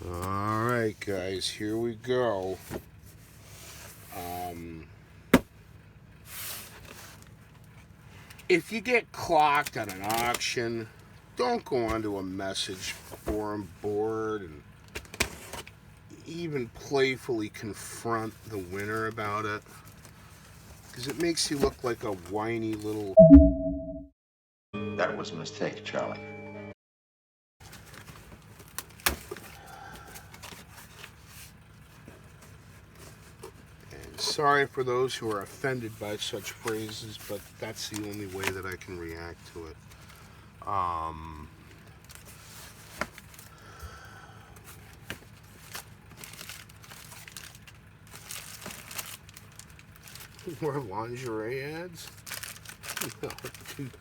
Alright guys, here we go. If you get clocked at an auction, don't go onto a message forum board and even playfully confront the winner about it, because it makes you look like a whiny little... That was a mistake, Charlie. Sorry for those who are offended by such phrases, but that's the only way that I can react to it. More lingerie ads? No, dude.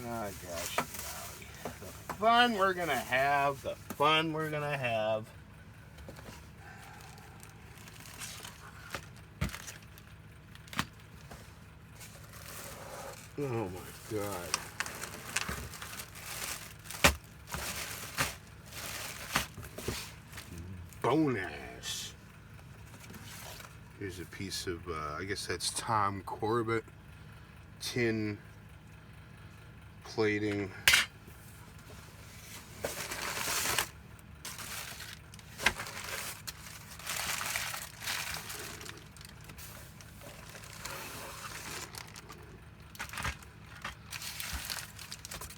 Ah, gosh, golly. The fun we're gonna have, the fun we're gonna have. Oh my God. Bonus. Here's a piece of, I guess that's Tom Corbett tin plating.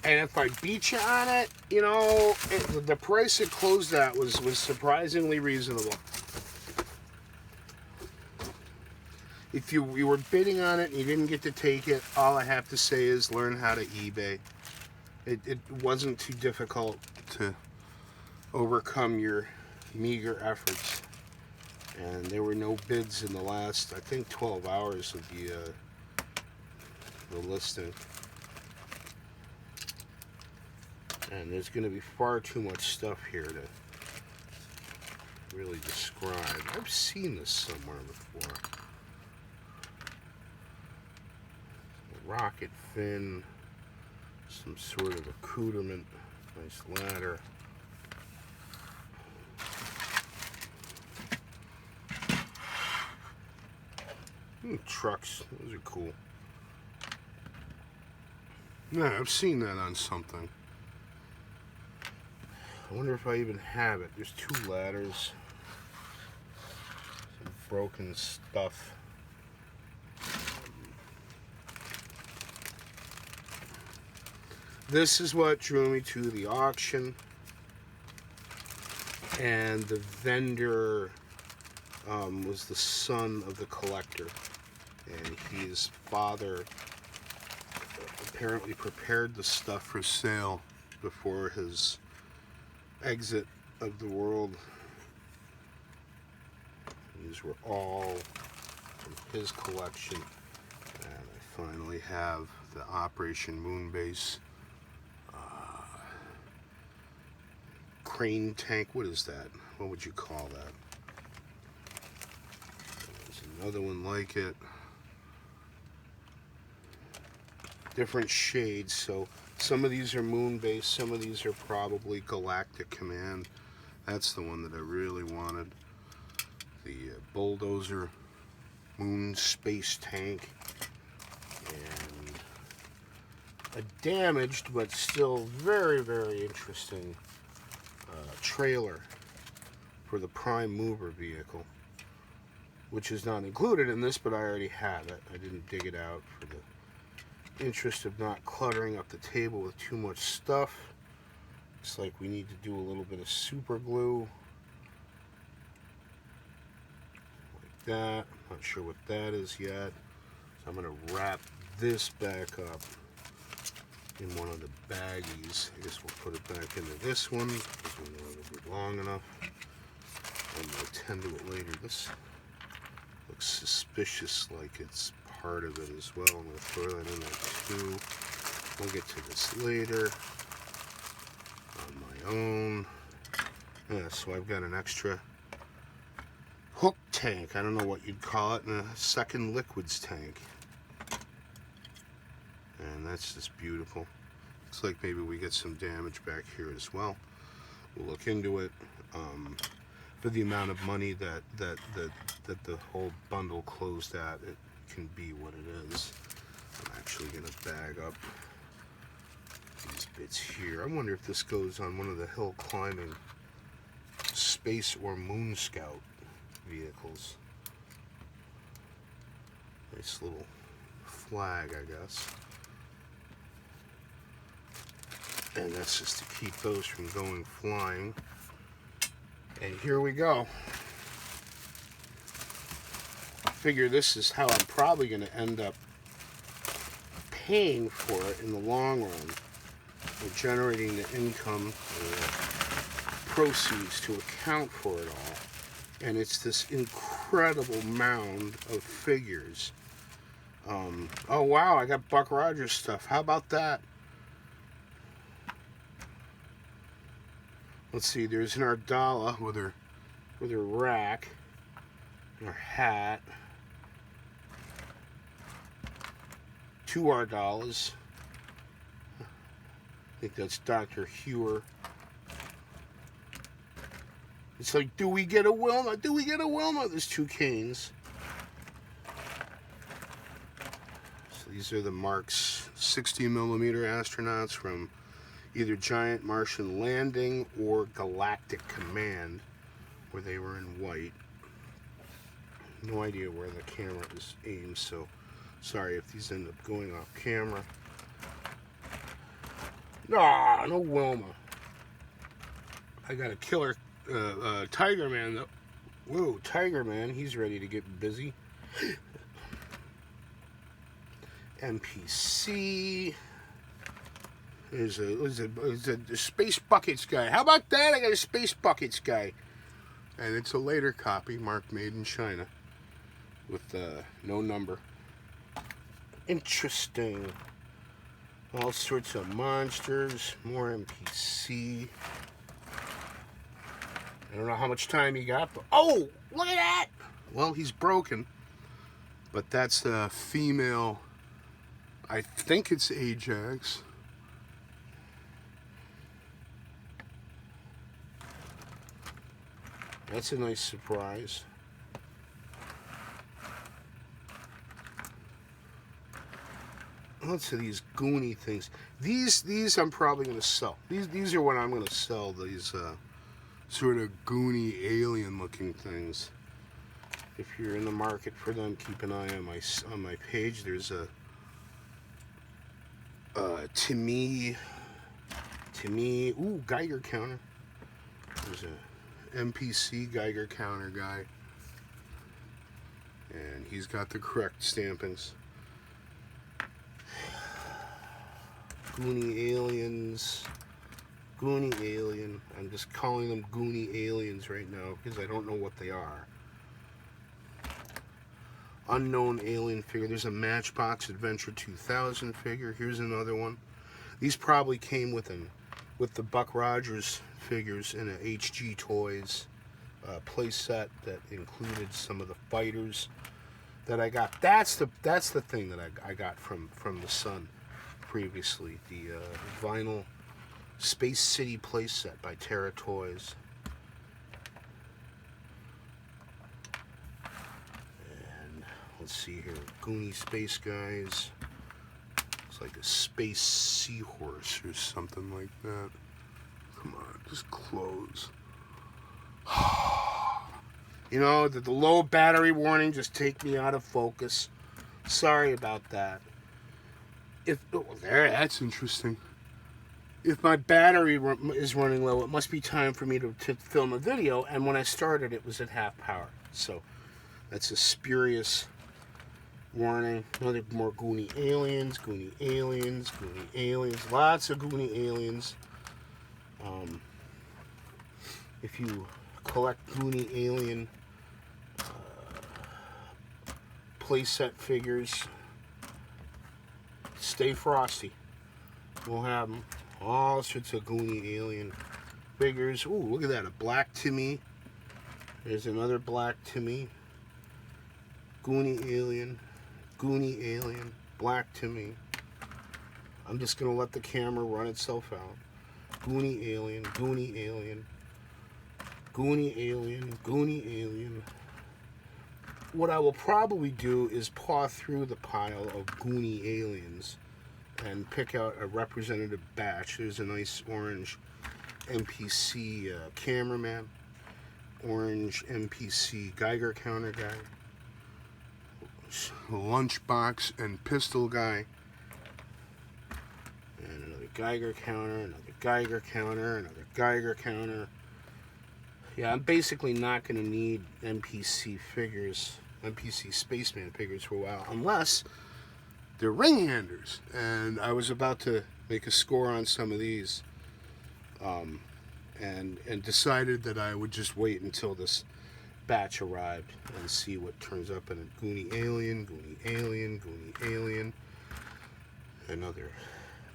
And if I beat you on it, you know, the price it closed at was surprisingly reasonable. If you were bidding on it and you didn't get to take it, all I have to say is learn how to eBay. It wasn't too difficult to overcome your meager efforts. And there were no bids in the last, I think, 12 hours of the listing. And there's going to be far too much stuff here to really describe. I've seen this somewhere before. A rocket fin, some sort of accoutrement, nice ladder. Trucks, those are cool. Yeah, I've seen that on something. I wonder if I even have it. There's two ladders. Some broken stuff. This is what drew me to the auction. And the vendor was the son of the collector. And his father apparently prepared the stuff for sale before his exit of the world. These were all from his collection, and I finally have the Operation Moonbase crane tank. What is that? What would you call that? There's another one like it. Different shades, so some of these are Moonbase, some of these are probably Galactic Command. That's the one that I really wanted. The bulldozer moon space tank. And a damaged but still very, very interesting trailer for the Prime Mover vehicle, which is not included in this, but I already have it. I didn't dig it out for the interest of not cluttering up the table with too much stuff. Looks like we need to do a little bit of super glue like that. I'm not sure what that is yet, so I'm going to wrap this back up in one of the baggies. I guess we'll put it back into this one because we know it'll be long enough, and we'll tend to it later. This looks suspicious like it's part of it as well. I'm going to throw that in there too. We'll get to this later on my own. Yeah, so I've got an extra hook tank. I don't know what you'd call it, and a second liquids tank. And that's just beautiful. Looks like maybe we get some damage back here as well. We'll look into it. For the amount of money that the whole bundle closed at, it can be what it is. I'm actually going to bag up these bits here. I wonder if this goes on one of the hill climbing space or moon scout vehicles. Nice little flag, I guess. And that's just to keep those from going flying. And here we go. I figure this is how I'm probably going to end up paying for it in the long run. Or generating the income or proceeds to account for it all. And it's this incredible mound of figures. Oh wow, I got Buck Rogers stuff. How about that? Let's see, there's an Ardala with her rack, her hat, 2 Ardalas. I think that's Dr. Hewer. It's like, do we get a Wilma? Do we get a Wilma? There's 2 Canes. So these are the Marx 60mm astronauts from either Giant Martian Landing or Galactic Command, where they were in white. No idea where the camera is aimed, so sorry if these end up going off camera. Ah, no Wilma. I got a killer Tiger Man though. Whoa, Tiger Man, he's ready to get busy. MPC. There's a Space Buckets guy. How about that? I got a Space Buckets guy. And it's a later copy, marked made in China, with no number. Interesting. All sorts of monsters. More MPC. I don't know how much time he got, but oh, look at that! Well, he's broken. But that's the female, I think it's Ajax. That's a nice surprise. Lots of these goony things. These I'm probably going to sell. These are what I'm going to sell. These sort of goony alien looking things. If you're in the market for them, keep an eye on my page. There's a to me ooh, Geiger counter. There's a MPC Geiger counter guy, and he's got the correct stampings. Goony aliens. Goony alien. I'm just calling them goony aliens right now because I don't know what they are. Unknown alien figure. There's a Matchbox Adventure 2000 figure. Here's another one. These probably came with the Buck Rogers figures in a HG Toys play set that included some of the fighters that I got. That's the thing that I got from the Sun previously. The vinyl Space City playset by Terra Toys. And let's see here, Goony Space Guys. It's like a space seahorse or something like that. Come on, just close. You know, the low battery warning just take me out of focus. Sorry about that. That's interesting. If my battery is running low, it must be time for me to film a video, and when I started, it was at half power. So, that's a spurious warning. Another more Goony aliens, Goony aliens, Goony aliens. Lots of Goony aliens. If you collect Goony alien playset figures, stay frosty. We'll have them. All sorts of Goony alien figures. Ooh, look at that. A Black Timmy. There's another Black Timmy. Goony alien. Goony alien. Black Timmy. I'm just going to let the camera run itself out. Goony alien, goony alien, goony alien, goony alien. What I will probably do is paw through the pile of goony aliens and pick out a representative batch. There's a nice orange MPC cameraman, orange MPC Geiger counter guy, lunchbox and pistol guy, and another Geiger counter, another Geiger counter, another Geiger counter. Yeah, I'm basically not going to need MPC figures, MPC Spaceman figures for a while, unless they're ring handers. And I was about to make a score on some of these, and decided that I would just wait until this batch arrived and see what turns up in a goony alien, goony alien, goony alien, another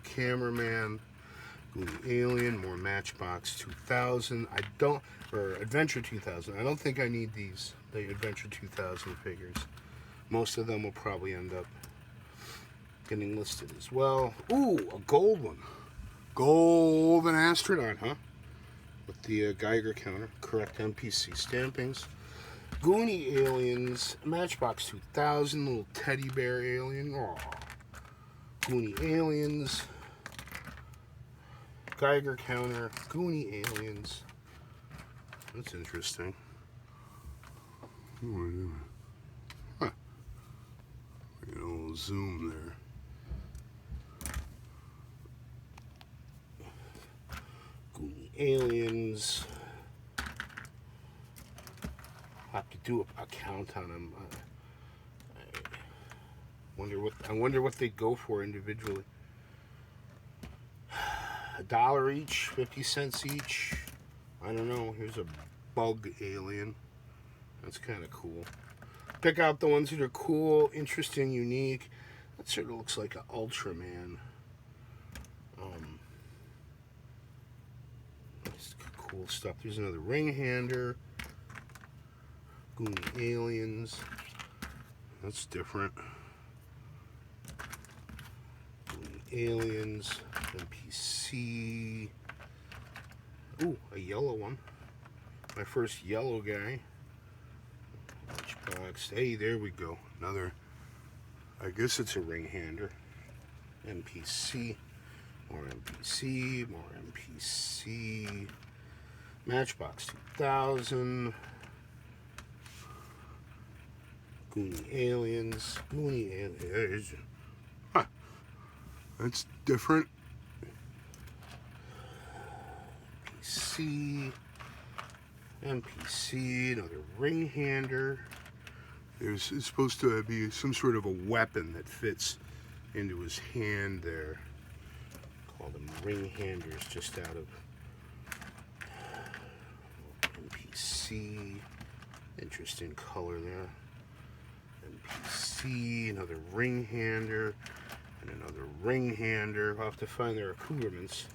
cameraman, goony alien, more Matchbox 2000. Or Adventure 2000. I don't think I need these, the Adventure 2000 figures. Most of them will probably end up getting listed as well. Ooh, a gold one. Golden astronaut, huh? With the Geiger counter. Correct MPC stampings. Goony aliens. Matchbox 2000. Little teddy bear alien. Aww. Goony aliens. Geiger counter. Goony aliens. That's interesting. Huh. Get a little zoom there. Goony aliens. I'll have to do a count on them. I wonder what they go for individually. $1 each, 50 cents each. I don't know. Here's a bug alien. That's kind of cool. Pick out the ones that are cool, interesting, unique. That sort of looks like an Ultraman. That's cool stuff. There's another ring hander. Goony aliens. That's different. Goony aliens. MPC. Ooh, a yellow one. My first yellow guy. Matchbox. Hey, there we go. Another. I guess it's a ring hander. MPC. More MPC. More MPC. Matchbox 2000. Goony aliens. Goony aliens. Huh. That's different. MPC, another ring hander. It's supposed to be some sort of a weapon that fits into his hand there. Call them ring handers, just out of MPC. Interesting color there. MPC, another ring hander, and another ring hander. I'll have to find their equivalents.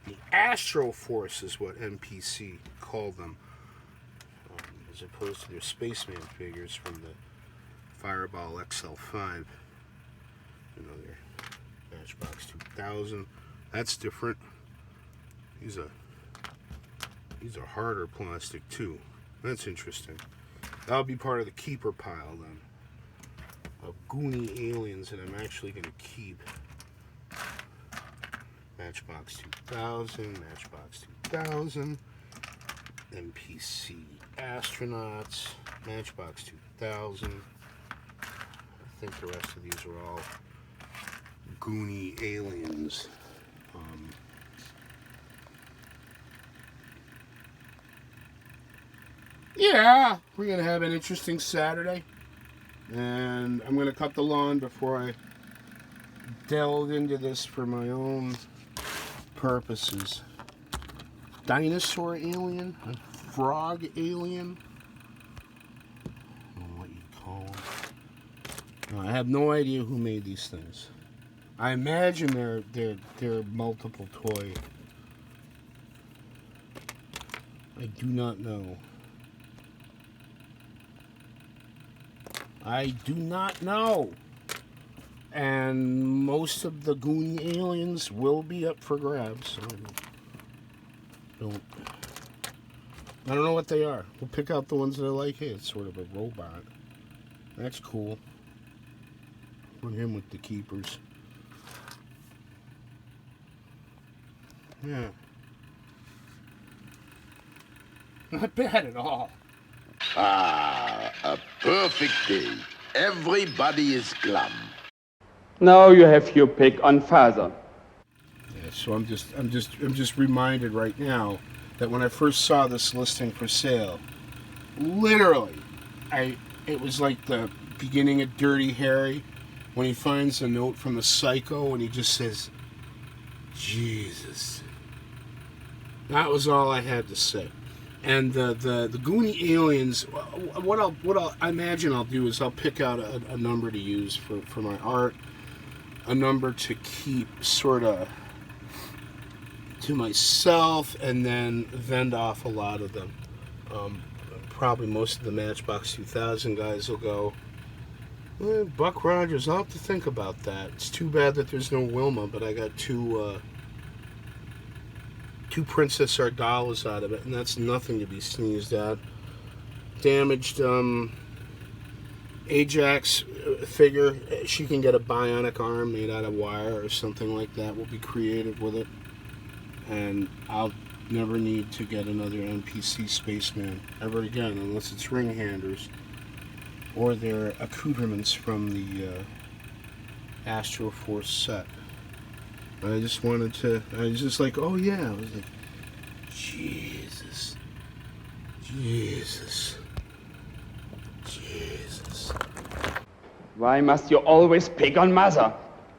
The Astro Force is what MPC called them, as opposed to their Spaceman figures from the Fireball XL5. Another Matchbox 2000. That's different. These are harder plastic too. That's interesting. That'll be part of the keeper pile then, of goony aliens that I'm actually going to keep. Matchbox 2000, Matchbox 2000, MPC astronauts, Matchbox 2000. I think the rest of these are all goony aliens. Yeah, we're going to have an interesting Saturday. And I'm going to cut the lawn before I delve into this for my own purposes. Dinosaur alien? A frog alien? I don't know what you'd call them. I have no idea who made these things. I imagine they're multiple toy. I do not know. I do not know. And most of the goony aliens will be up for grabs. So I don't know what they are. We'll pick out the ones that are like, hey, it's sort of a robot. That's cool. Put him with the keepers. Yeah. Not bad at all. Ah, a perfect day. Everybody is glum. Now you have your pick on father. Yeah, so I'm just reminded right now that when I first saw this listing for sale, literally, it was like the beginning of Dirty Harry when he finds a note from the Psycho and he just says, Jesus. That was all I had to say. And the Goonie aliens, what I imagine I'll do is I'll pick out a number to use for my art, a number to keep sort of to myself, and then vend off a lot of them. Probably most of the Matchbox 2000 guys will go, Buck Rogers, I'll have to think about that. It's too bad that there's no Wilma, but I got two Princess Ardalas out of it, and that's nothing to be sneezed at. Damaged Ajax figure, she can get a bionic arm made out of wire or something like that. We'll be creative with it, and I'll never need to get another MPC Spaceman ever again, unless it's ring handers or their accoutrements from the Astro Force set. I was just like, oh yeah. I was like, Jesus. Why must you always pick on mother?